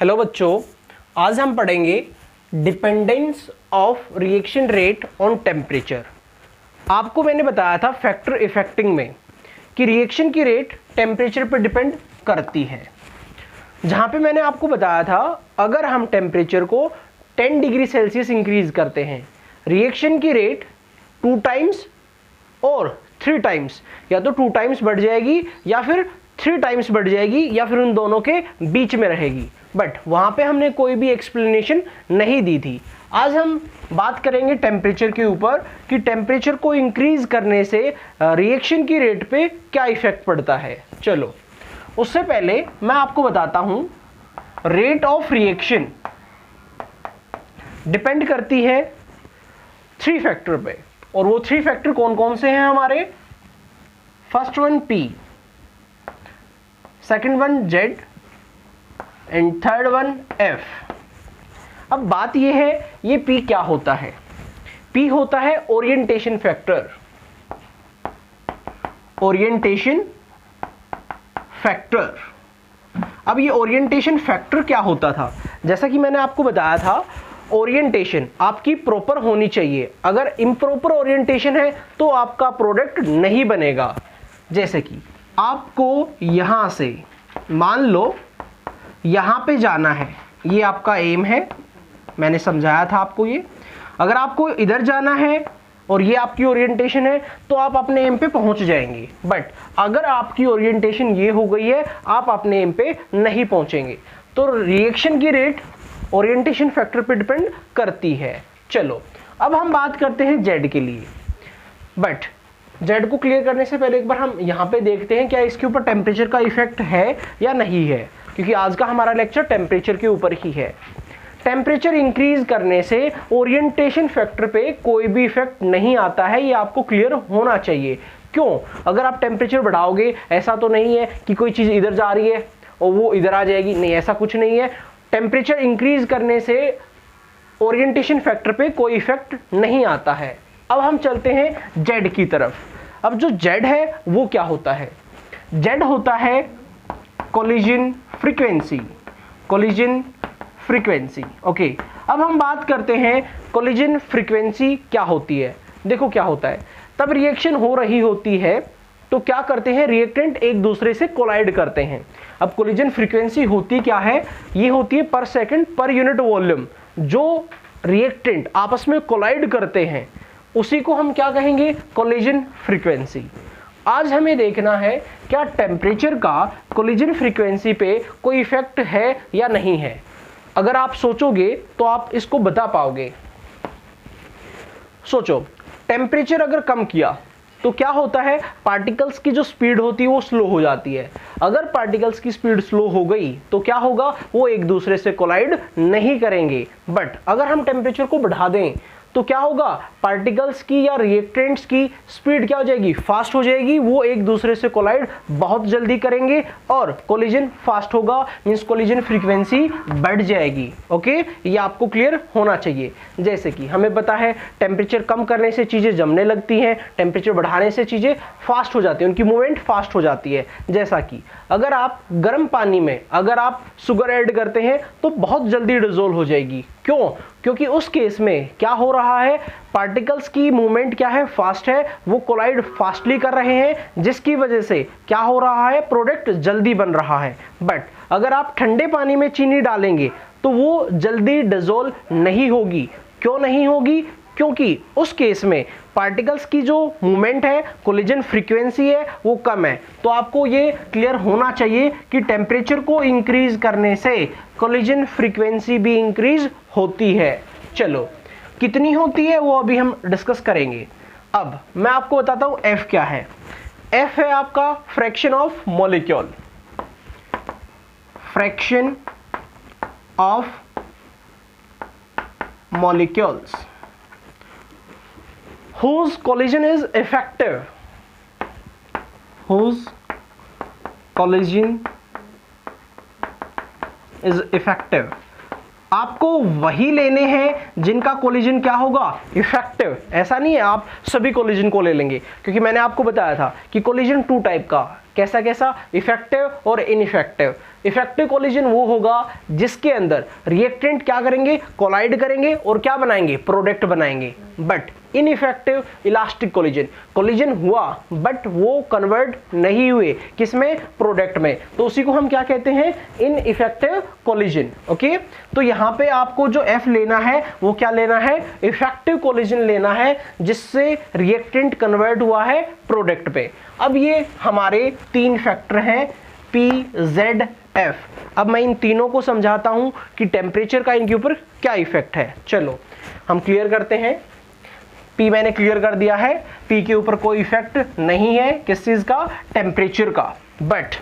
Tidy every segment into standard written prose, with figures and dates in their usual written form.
Hello बच्चों, आज हम पढ़ेंगे dependence of reaction rate on temperature. आपको मैंने बताया था फैक्टर इफेक्टिंग में कि रिएक्शन की रेट टेम्परेचर पर डिपेंड करती है। जहाँ पे मैंने आपको बताया था अगर हम टेम्परेचर को 10 डिग्री सेल्सियस इंक्रीज करते हैं, रिएक्शन की रेट 2 टाइम्स और 3 टाइम्स, या तो 2 टाइम्स बढ़ जाएगी या फिर 3 टाइम्स बढ़ जाएगी या फिर उन दोनों के बीच में रहेगी। बट वहाँ पे हमने कोई भी एक्सप्लेनेशन नहीं दी थी। आज हम बात करेंगे टेम्परेचर के ऊपर कि टेम्परेचर को इंक्रीज करने से रिएक्शन की रेट पे क्या इफेक्ट पड़ता है। चलो, उससे पहले मैं आपको बताता हूँ रेट ऑफ रिएक्शन डिपेंड करती है 3 फैक्टर पे, और वो 3 फैक्टर कौन कौन से हैं हमारे। First one P, second one Z and third one F। अब बात यह है ये P क्या होता है। P होता है ओरिएंटेशन फैक्टर। Orientation factor. अब ये ओरिएंटेशन फैक्टर क्या होता था, जैसा कि मैंने आपको बताया था ओरिएंटेशन आपकी प्रॉपर होनी चाहिए। अगर इम्प्रॉपर ओरिएंटेशन है तो आपका प्रोडक्ट नहीं बनेगा। जैसे कि आपको यहां से मान लो यहां पे जाना है, ये आपका एम है, मैंने समझाया था आपको ये। अगर आपको इधर जाना है और ये आपकी ओरिएंटेशन है तो आप अपने एम पे पहुंच जाएंगे। बट अगर आपकी ओरिएंटेशन ये हो गई है, आप अपने एम पे नहीं पहुंचेंगे। तो रिएक्शन की रेट ओरिएंटेशन फैक्टर पे डिपेंड करती है। चलो, अब हम बात करते हैं जेड के लिए। बट जेड को क्लियर करने से पहले एक बार हम यहाँ पे देखते हैं क्या इसके ऊपर टेम्परेचर का इफेक्ट है या नहीं है, क्योंकि आज का हमारा लेक्चर टेम्परेचर के ऊपर ही है। टेम्परेचर इंक्रीज करने से ओरिएंटेशन फैक्टर पे कोई भी इफेक्ट नहीं आता है, ये आपको क्लियर होना चाहिए। क्यों? अगर आप टेम्परेचर बढ़ाओगे, ऐसा तो नहीं है कि कोई चीज़ इधर जा रही है और वो इधर आ जाएगी, नहीं, ऐसा कुछ नहीं है। टेम्परेचर इंक्रीज करने से ओरिएंटेशन फैक्टर पे कोई इफेक्ट नहीं आता है। अब हम चलते हैं जेड की तरफ। अब जो जेड है वो क्या होता है? जेड होता है collision frequency. Collision frequency, okay. अब हम बात करते हैं कोलिजन फ्रीक्वेंसी क्या होती है। देखो क्या होता है, तब रिएक्शन हो रही होती है तो क्या करते हैं, रिएक्टेंट एक दूसरे से कोलाइड करते हैं। अब कोलिजन फ्रीक्वेंसी होती क्या है, ये होती है पर सेकंड पर यूनिट वॉल्यूम। जो रिएक्टेंट आपस में कोलाइड करते हैं उसी को हम क्या कहेंगे, कोलिजन फ्रीक्वेंसी। आज हमें देखना है क्या टेम्परेचर का कोलिजन फ्रीक्वेंसी पे कोई इफेक्ट है या नहीं है। अगर आप सोचोगे तो आप इसको बता पाओगे। सोचो, टेम्परेचर अगर कम किया तो क्या होता है, पार्टिकल्स की जो स्पीड होती है वो स्लो हो जाती है। अगर पार्टिकल्स की स्पीड स्लो हो गई तो क्या होगा, वो एक दूसरे से कोलाइड नहीं करेंगे। बट अगर हम टेम्परेचर को बढ़ा दें तो क्या होगा, पार्टिकल्स की या रिएक्टेंट्स की स्पीड क्या हो जाएगी, फास्ट हो जाएगी। वो एक दूसरे से कोलाइड बहुत जल्दी करेंगे और कोलिजन फास्ट होगा, मींस कोलिजन फ्रीक्वेंसी बढ़ जाएगी। ओके, ये आपको क्लियर होना चाहिए। जैसे कि हमें पता है टेम्परेचर कम करने से चीज़ें जमने लगती हैं, टेम्परेचर बढ़ाने से चीज़ें फास्ट हो जाती हैं, उनकी मूवमेंट फास्ट हो जाती है। जैसा कि अगर आप गर्म पानी में अगर आप शुगर ऐड करते हैं तो बहुत जल्दी डिसॉल्व हो जाएगी। क्यों? क्योंकि उस केस में क्या हो रहा है, पार्टिकल्स की मूवमेंट क्या है, फास्ट है, वो कोलाइड फास्टली कर रहे हैं, जिसकी वजह से क्या हो रहा है, प्रोडक्ट जल्दी बन रहा है। बट अगर आप ठंडे पानी में चीनी डालेंगे तो वो जल्दी डिसॉल्व नहीं होगी। क्यों नहीं होगी? क्योंकि उस केस में पार्टिकल्स की जो मूवमेंट है, कोलिजन फ्रीक्वेंसी है, वो कम है। तो आपको ये क्लियर होना चाहिए कि टेम्परेचर को इंक्रीज करने से कोलिजन फ्रीक्वेंसी भी इंक्रीज होती है। चलो, कितनी होती है वो अभी हम डिस्कस करेंगे। अब मैं आपको बताता हूं F क्या है। F है आपका fraction of molecule. Fraction of molecules whose collision is effective, whose collision is effective। आपको वही लेने हैं जिनका कोलिजन क्या होगा, इफेक्टिव। ऐसा नहीं है आप सभी कोलिजन को ले लेंगे, क्योंकि मैंने आपको बताया था कि कोलिजन 2 टाइप का, कैसा कैसा, इफेक्टिव और इनइफेक्टिव। इफेक्टिव कोलिजन वो होगा जिसके अंदर रिएक्टेंट क्या करेंगे, कोलाइड करेंगे और क्या बनाएंगे, प्रोडक्ट बनाएंगे। But ineffective elastic collision, collision हुआ बट वो कन्वर्ट नहीं हुए किसमें, प्रोडक्ट में, तो उसी को हम क्या कहते हैं, इनइफेक्टिव कोलिजन। ओके, तो यहाँ पे आपको जो F लेना है वो क्या लेना है, इफेक्टिव कोलिजन लेना है जिससे रिएक्टेंट कन्वर्ट हुआ है प्रोडक्ट पे। अब ये हमारे तीन फैक्टर हैं P, Z, F। अब मैं इन तीनों को समझाता हूं कि टेम्परेचर का इनके ऊपर क्या इफेक्ट है। चलो हम क्लियर करते हैं। P मैंने क्लियर कर दिया है, P के ऊपर कोई इफेक्ट नहीं है, किस चीज का, टेम्परेचर का। बट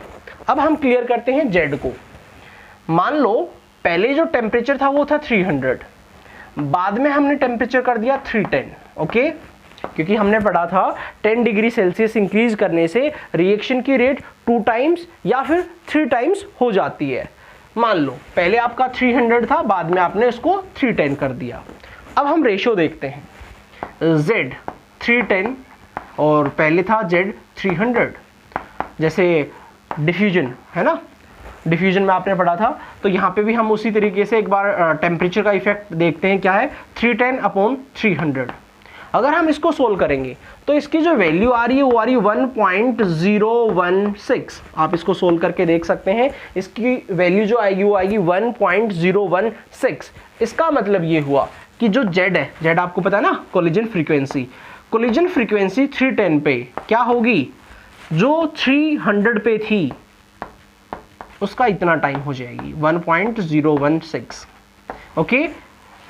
अब हम क्लियर करते हैं Z को। मान लो पहले जो टेम्परेचर था वो था 300, बाद में हमने टेम्परेचर कर दिया 310। ओके, क्योंकि हमने पढ़ा था 10 डिग्री सेल्सियस इंक्रीज करने से रिएक्शन की रेट 2 टाइम्स या फिर 3 टाइम्स हो जाती है। मान लो पहले आपका 300 था, बाद में आपने इसको 310 कर दिया। अब हम रेशियो देखते हैं, Z 310 और पहले था Z 300। जैसे डिफ्यूजन है ना, डिफ्यूजन में आपने पढ़ा था, तो यहाँ पे भी हम उसी तरीके से एक बार टेम्परेचर का इफेक्ट देखते हैं क्या है, 310/300। अगर हम इसको सोल्व करेंगे तो इसकी जो वैल्यू आ रही है वो आ रही है 1.016। आप इसको सोल्व करके देख सकते हैं, इसकी वैल्यू जो आएगी वो आएगी 1.016। इसका मतलब ये हुआ कि जो Z है, Z आपको पता है ना, कोलिजन फ्रीक्वेंसी, कोलिजन फ्रीक्वेंसी 310 पे क्या होगी, जो 300 पे थी उसका इतना टाइम हो जाएगी 1.016। ओके,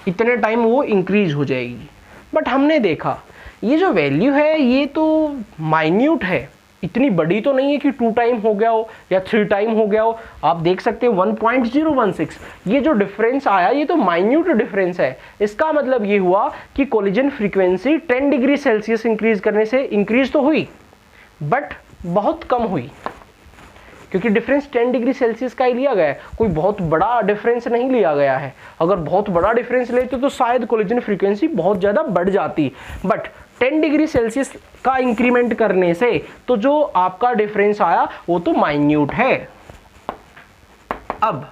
इतने टाइम वो इंक्रीज हो जाएगी। बट हमने देखा ये जो वैल्यू है ये तो माइन्यूट है, इतनी बड़ी तो नहीं है कि 2 टाइम हो गया हो या 3 टाइम हो गया हो। आप देख सकते हैं 1.016, ये जो डिफरेंस आया ये तो माइन्यूट डिफरेंस है। इसका मतलब ये हुआ कि collision frequency 10 degree Celsius increase करने से इंक्रीज तो हुई बट बहुत कम हुई, क्योंकि डिफरेंस 10 डिग्री सेल्सियस का ही लिया गया है, कोई बहुत बड़ा डिफरेंस नहीं लिया गया है। अगर बहुत बड़ा डिफरेंस लेते तो शायद कोलिजन फ्रीक्वेंसी बहुत ज़्यादा बढ़ जाती, बट 10 डिग्री सेल्सियस का इंक्रीमेंट करने से तो जो आपका डिफरेंस आया वो तो माइन्यूट है। अब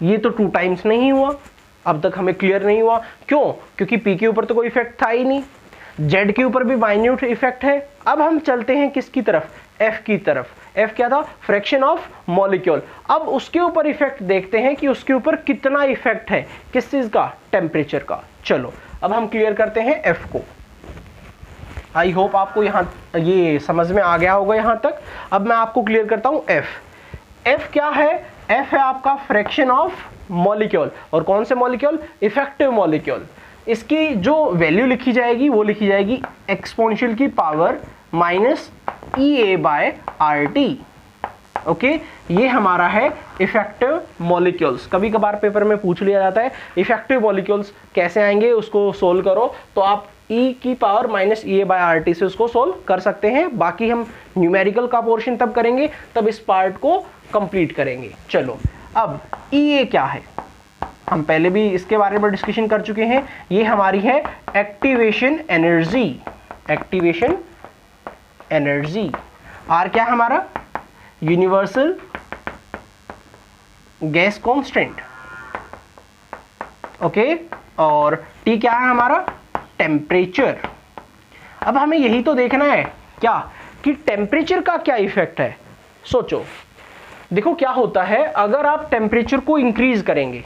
ये तो 2 टाइम्स नहीं हुआ, अब तक हमें क्लियर नहीं हुआ, क्यों, क्योंकि P के ऊपर तो कोई इफेक्ट था ही नहीं, Z के ऊपर भी माइन्यूट इफेक्ट है। अब हम चलते हैं किसकी तरफ, F की तरफ। F क्या था, फ्रैक्शन ऑफ मॉलिक्यूल। अब उसके ऊपर इफेक्ट देखते हैं कि उसके ऊपर कितना इफेक्ट है, किस चीज का, टेम्परेचर का। चलो अब हम क्लियर करते हैं F को। आई होप आपको यहाँ ये समझ में आ गया होगा यहाँ तक। अब मैं आपको क्लियर करता हूँ F क्या है, F है आपका फ्रैक्शन ऑफ मॉलिक्यूल। और कौन से मॉलिक्यूल, इफेक्टिव मॉलिक्यूल। इसकी जो वैल्यू लिखी जाएगी वो लिखी जाएगी एक्सपोनेंशियल की पावर -EA/RT। ओके, ये हमारा है इफेक्टिव मॉलिक्यूल्स। कभी कभार पेपर में पूछ लिया जाता है इफेक्टिव मॉलिक्यूल्स कैसे आएंगे, उसको सोल्व करो, तो आप E की पावर -EA/RT से उसको सोल्व कर सकते हैं। बाकी हम न्यूमेरिकल का पोर्शन तब करेंगे, तब इस पार्ट को कंप्लीट करेंगे। चलो अब EA क्या है, हम पहले भी इसके बारे में डिस्कशन कर चुके हैं। ये हमारी है activation energy, activation energy. R क्या है हमारा, यूनिवर्सल गैस कांस्टेंट। ओके, और T क्या है हमारा, टेम्परेचर। अब हमें यही तो देखना है क्या, कि टेम्परेचर का क्या इफेक्ट है। सोचो, देखो क्या होता है, अगर आप टेम्परेचर को इंक्रीज करेंगे,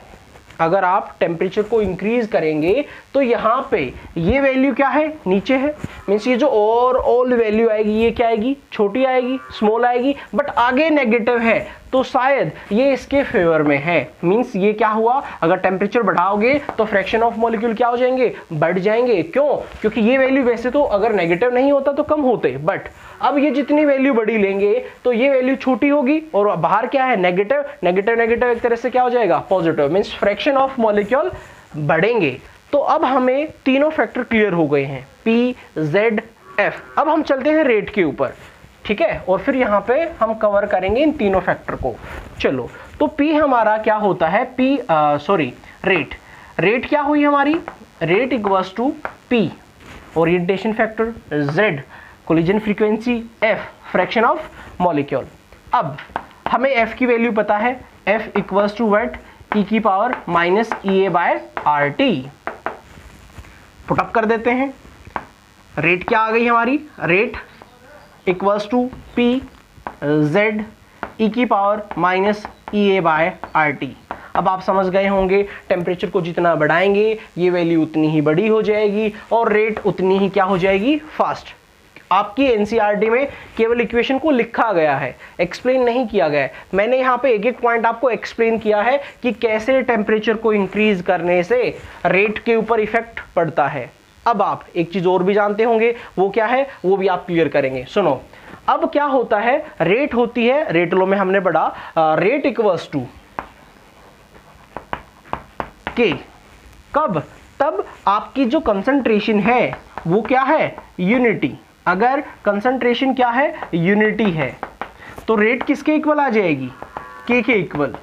अगर आप टेम्परेचर को इंक्रीज करेंगे तो यहाँ पे ये वैल्यू क्या है, नीचे है, मीन्स ये जो ओवरऑल वैल्यू आएगी ये क्या आएगी, छोटी आएगी, स्मॉल आएगी, बट आगे नेगेटिव है तो शायद ये इसके फेवर में है। मीन्स ये क्या हुआ, अगर टेम्परेचर बढ़ाओगे तो फ्रैक्शन ऑफ मॉलिक्यूल क्या हो जाएंगे, बढ़ जाएंगे। क्यों, क्योंकि ये वैल्यू वैसे तो अगर नेगेटिव नहीं होता तो कम होते, बट अब ये जितनी वैल्यू बड़ी लेंगे तो ये वैल्यू छोटी होगी, और बाहर क्या है, नेगेटिव, नेगेटिव नेगेटिव एक तरह से क्या हो जाएगा, positive. Means fraction of molecule बढ़ेंगे। तो अब हमें तीनों फैक्टर क्लियर हो गए हैं, P, Z, F। अब हम चलते हैं रेट के ऊपर, ठीक है, और फिर यहाँ पे हम कवर करेंगे इन तीनों फैक्टर को। चलो, तो P हमारा क्या होता है, रेट। रेट क्या हुई हमारी, rate equals to P orientation factor, Z collision frequency, F fraction of molecule. अब हमें f की वैल्यू पता है, f equals to what, e की power minus EA by RT। Put up कर देते हैं, रेट क्या आ गई हमारी, rate equals to P Z e की power minus EA by RT। अब आप समझ गए होंगे टेम्परेचर को जितना बढ़ाएंगे ये वैल्यू उतनी ही बड़ी हो जाएगी और रेट उतनी ही क्या हो जाएगी, फास्ट। आपकी एनसीईआरटी में केवल इक्वेशन को लिखा गया है, एक्सप्लेन नहीं किया गया है। मैंने यहाँ पे एक एक पॉइंट आपको एक्सप्लेन किया है कि कैसे टेम्परेचर को इंक्रीज करने से रेट के ऊपर इफेक्ट पड़ता है। अब आप एक चीज और भी जानते होंगे, वो क्या है, वो भी आप क्लियर करेंगे। सुनो, अब क्या होता है, रेट होती है, रेट लो में हमने पढ़ा, रेट इक्वल्स टू के, कब, तब आपकी जो कंसंट्रेशन है वो क्या है, यूनिटी। अगर कंसंट्रेशन क्या है, यूनिटी है, तो रेट किसके इक्वल आ जाएगी, के के इक्वल।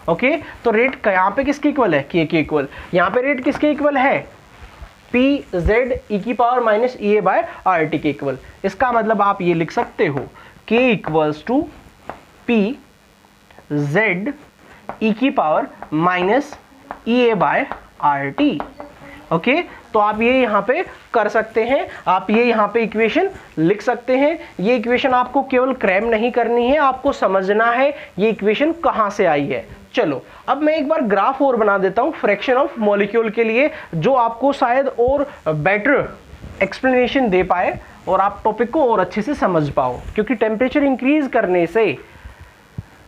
ओके, तो रेट यहाँ पे किसके इक्वल है, के इक्वल। यहाँ पे रेट किसके इक्वल है, पी जेड ई की power minus EA by RT K equal. इसका मतलब आप ये लिख सकते हो, K equals to P Z e की power minus EA by RT। Okay, तो आप ये यहाँ पे कर सकते हैं, आप ये यहाँ पे इक्वेशन लिख सकते हैं। ये इक्वेशन आपको केवल क्रैम नहीं करनी है, आपको समझना है ये इक्वेशन कहाँ से आई है। चलो, अब मैं एक बार ग्राफ और बना देता हूँ फ्रैक्शन ऑफ मॉलिक्यूल के लिए, जो आपको शायद और बेटर एक्सप्लेनेशन दे पाए और आप टॉपिक को और अच्छे से समझ पाओ। क्योंकि टेम्परेचर इंक्रीज करने से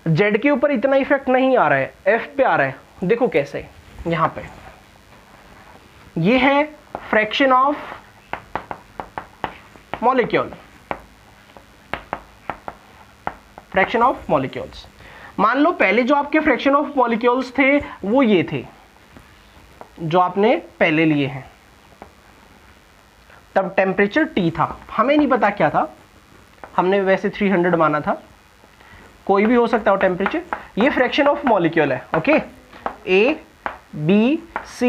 जेड के ऊपर इतना इफेक्ट नहीं आ रहा है, एफ पे आ रहा है। देखो कैसे, यहाँ पे ये है fraction of molecule, fraction of molecules. मान लो पहले जो आपके फ्रैक्शन ऑफ मॉलिक्यूल्स थे वो ये थे जो आपने पहले लिए हैं, तब टेम्परेचर T था, हमें नहीं पता क्या था, हमने वैसे 300 माना था, कोई भी हो सकता है टेम्परेचर। ये फ्रैक्शन ऑफ मॉलिक्यूल है। Okay, A B C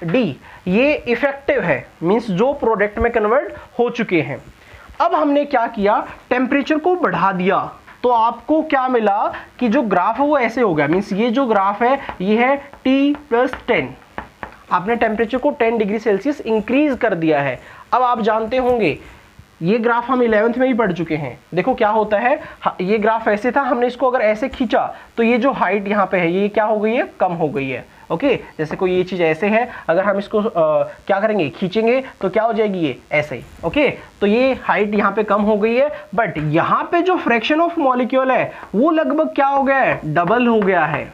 D ये इफेक्टिव है, मींस जो प्रोडक्ट में कन्वर्ट हो चुके हैं। अब हमने क्या किया, टेम्परेचर को बढ़ा दिया, तो आपको क्या मिला कि जो ग्राफ है वो ऐसे हो गया, मींस ये जो ग्राफ है ये है T+10। आपने टेम्परेचर को 10 डिग्री सेल्सियस इंक्रीज कर दिया है। अब आप जानते होंगे ये ग्राफ हम 11th में ही पढ़ चुके हैं। देखो क्या होता है, ये ग्राफ ऐसे था, हमने इसको अगर ऐसे खींचा तो ये जो हाइट यहाँ पे है ये क्या हो गई है, कम हो गई है। ओके, जैसे कोई ये चीज ऐसे है, अगर हम इसको क्या करेंगे, खींचेंगे तो क्या हो जाएगी, ये ऐसे ही। ओके, तो ये हाइट यहाँ पे कम हो गई है, बट यहाँ पे जो फ्रैक्शन ऑफ मॉलिक्यूल है वो लगभग क्या हो गया है, डबल हो गया है।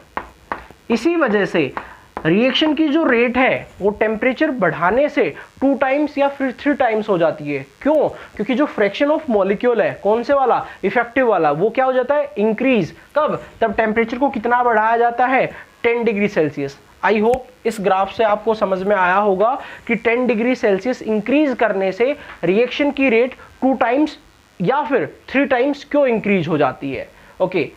इसी वजह से रिएक्शन की जो रेट है वो टेम्परेचर बढ़ाने से 2 टाइम्स या फिर 3 टाइम्स हो जाती है। क्यों, क्योंकि जो फ्रैक्शन ऑफ मॉलिक्यूल है, कौन से वाला, इफेक्टिव वाला, वो क्या हो जाता है, इंक्रीज। कब, तब टेम्परेचर को कितना बढ़ाया जाता है, 10 डिग्री सेल्सियस। आई होप इस ग्राफ से आपको समझ में आया होगा कि 10 डिग्री सेल्सियस इंक्रीज करने से रिएक्शन की रेट 2 टाइम्स या फिर 3 टाइम्स क्यों इंक्रीज हो जाती है। ओके,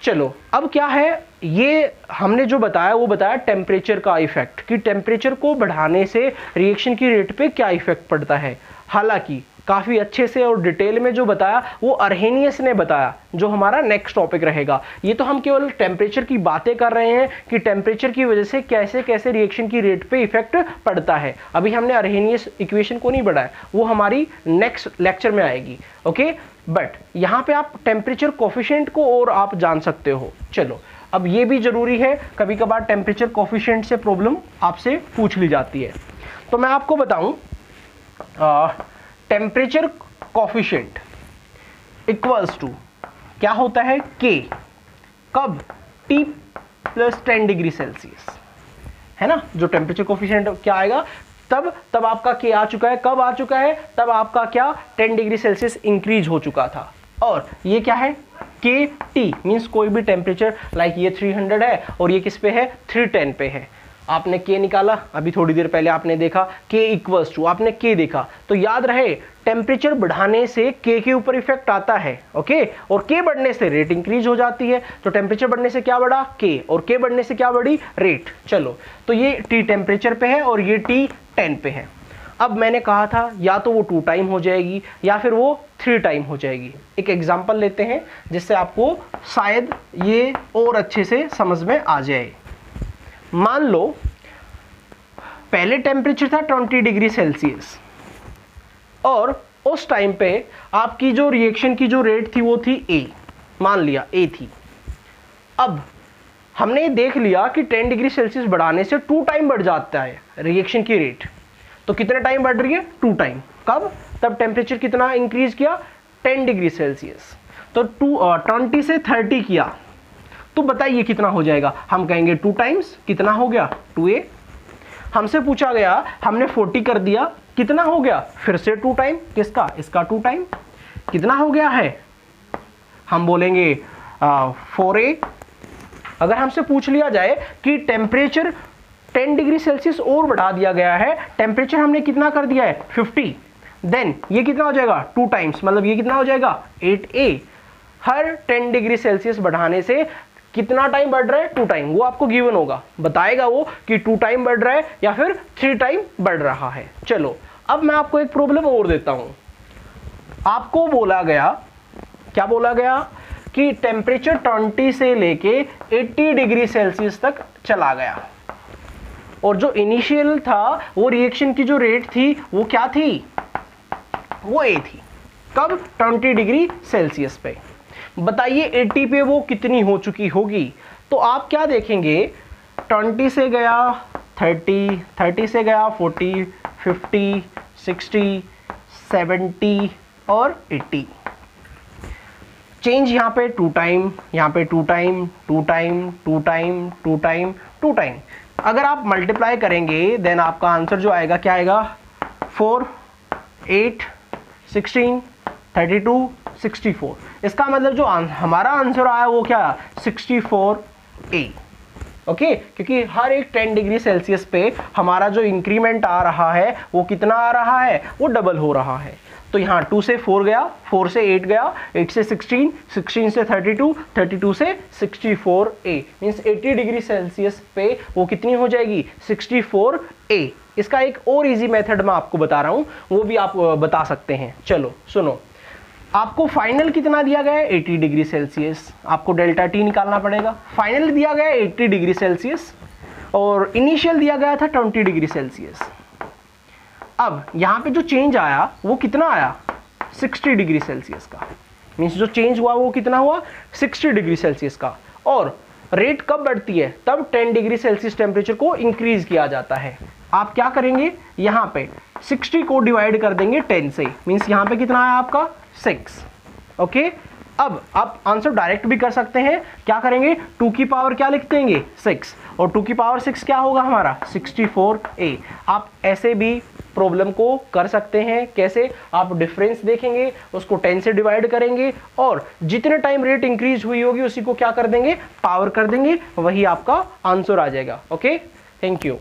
चलो अब क्या है, ये हमने जो बताया वो बताया टेम्परेचर का इफेक्ट, कि टेम्परेचर को बढ़ाने से रिएक्शन की रेट पे क्या इफेक्ट पड़ता है। हालांकि काफ़ी अच्छे से और डिटेल में जो बताया वो अर्हेनियस ने बताया, जो हमारा नेक्स्ट टॉपिक रहेगा। ये तो हम केवल टेम्परेचर की बातें कर रहे हैं कि टेम्परेचर की वजह से कैसे कैसे रिएक्शन की रेट पे इफेक्ट पड़ता है। अभी हमने अर्हेनियस इक्वेशन को नहीं बढ़ाया, वो हमारी नेक्स्ट लेक्चर में आएगी। ओके, बट यहाँ पे आप टेम्परेचर कोफिशिएंट को और आप जान सकते हो। चलो, अब ये भी जरूरी है, कभी कभार टेम्परेचर कोफिशिएंट से प्रॉब्लम आपसे पूछ ली जाती है। तो मैं आपको बताऊं, टेम्परेचर कोफिशिएंट इक्वल्स टू क्या होता है, के, कब, T+10 डिग्री सेल्सियस, है ना। जो टेम्परेचर कोफिशिएंट क्या आएगा, तब आपका के आ चुका है, कब आ चुका है, तब आपका क्या 10 डिग्री सेल्सियस इंक्रीज हो चुका था। और ये क्या है, के टी, मीन्स कोई भी टेम्परेचर, लाइक ये 300 है और ये किस पे है, 310 पे है। आपने के निकाला, अभी थोड़ी देर पहले आपने देखा के इक्वल्स टू, आपने के देखा, तो याद रहे टेम्परेचर बढ़ाने से के ऊपर इफेक्ट आता है। ओके, और के बढ़ने से रेट इंक्रीज हो जाती है। तो टेम्परेचर बढ़ने से क्या बढ़ा, के, और के बढ़ने से क्या बढ़ी, रेट। चलो, तो ये टी टेम्परेचर पे है और ये टी 10 पे है। अब मैंने कहा था या तो वो 2 टाइम हो जाएगी या फिर वो 3 टाइम हो जाएगी। एक एग्जांपल लेते हैं जिससे आपको शायद ये और अच्छे से समझ में आ जाए। मान लो पहले टेम्परेचर था 20 डिग्री सेल्सियस और उस टाइम पे आपकी जो रिएक्शन की जो रेट थी वो थी A, मान लिया A थी। अब हमने देख लिया कि 10 डिग्री सेल्सियस बढ़ाने से 2 टाइम बढ़ जाता है रिएक्शन की रेट। तो कितने टाइम बढ़ रही है? 2 टाइम। कब? तब टेम्परेचर कितना इंक्रीज किया? 10 डिग्री सेल्सियस। तो 20 से 30 किया तो बताइए कितना हो जाएगा? हम कहेंगे 2 टाइम्स। कितना हो गया? 2A। हमसे पूछा गया, हमने 40 कर दिया, कितना हो गया? फिर से 2 टाइम। किसका? इसका 2 टाइम। कितना हो गया है? हम बोलेंगे 4A। अगर हमसे पूछ लिया जाए कि टेम्परेचर 10 डिग्री सेल्सियस और बढ़ा दिया गया है, टेम्परेचर हमने कितना कर दिया है? 50, देन ये कितना हो जाएगा? 2 टाइम्स, मतलब ये कितना हो जाएगा? 8A। हर 10 डिग्री सेल्सियस बढ़ाने से कितना टाइम बढ़ रहा है? 2 टाइम। वो आपको गिवन होगा, बताएगा वो कि 2 टाइम बढ़ रहा है या फिर 3 टाइम बढ़ रहा है। चलो अब मैं आपको एक प्रॉब्लम और देता हूं। आपको बोला गया, क्या बोला गया? कि टेम्परेचर 20 से लेके 80 डिग्री सेल्सियस तक चला गया और जो इनिशियल था वो रिएक्शन की जो रेट थी वो क्या थी? वो A थी। कब? 20 डिग्री सेल्सियस पे। बताइए 80 पे वो कितनी हो चुकी होगी? तो आप क्या देखेंगे? 20 से गया 30, 30 से गया 40, 50, 60, 70 और 80। चेंज यहाँ पे 2 टाइम, यहाँ पे 2 time, 2 time, 2 time, 2 time, 2 time. अगर आप मल्टीप्लाई करेंगे देन आपका आंसर जो आएगा क्या आएगा? 4, 8, 16, 32, 64। इसका मतलब जो हमारा आंसर आया वो क्या? 64A। ओके, क्योंकि हर एक 10 डिग्री सेल्सियस पे हमारा जो इंक्रीमेंट आ रहा है वो कितना आ रहा है? वो डबल हो रहा है। तो यहाँ 2 से 4 गया, 4 से 8 गया, 8 से 16, 16 से 32, 32 से 64A। मीन्स 80 डिग्री सेल्सियस पे वो कितनी हो जाएगी? 64A। इसका एक और इजी मेथड मैं आपको बता रहा हूँ, वो भी आप बता सकते हैं। चलो सुनो, आपको फाइनल कितना दिया गया है? 80 डिग्री सेल्सियस। आपको डेल्टा T निकालना पड़ेगा। फाइनल दिया गया है 80 डिग्री सेल्सियस और इनिशियल दिया गया था 20 डिग्री सेल्सियस। अब यहाँ पे जो चेंज आया वो कितना आया? 60 डिग्री सेल्सियस का। मीन्स जो चेंज हुआ वो कितना हुआ? 60 डिग्री सेल्सियस का। और रेट कब बढ़ती है? तब 10 डिग्री सेल्सियस टेम्परेचर को इंक्रीज किया जाता है। आप क्या करेंगे? यहाँ पे 60 को डिवाइड कर देंगे 10 से। मीन्स यहाँ पे कितना आया आपका? 6। ओके, अब आप आंसर डायरेक्ट भी कर सकते हैं। क्या करेंगे? 2 की पावर क्या लिख देंगे? 6, और 2 की पावर 6 क्या होगा हमारा? 64A। आप ऐसे भी प्रॉब्लम को कर सकते हैं। कैसे? आप डिफरेंस देखेंगे, उसको 10 से डिवाइड करेंगे और जितने टाइम रेट इंक्रीज हुई होगी उसी को क्या कर देंगे? पावर कर देंगे, वही आपका आंसर आ जाएगा। Okay, thank you.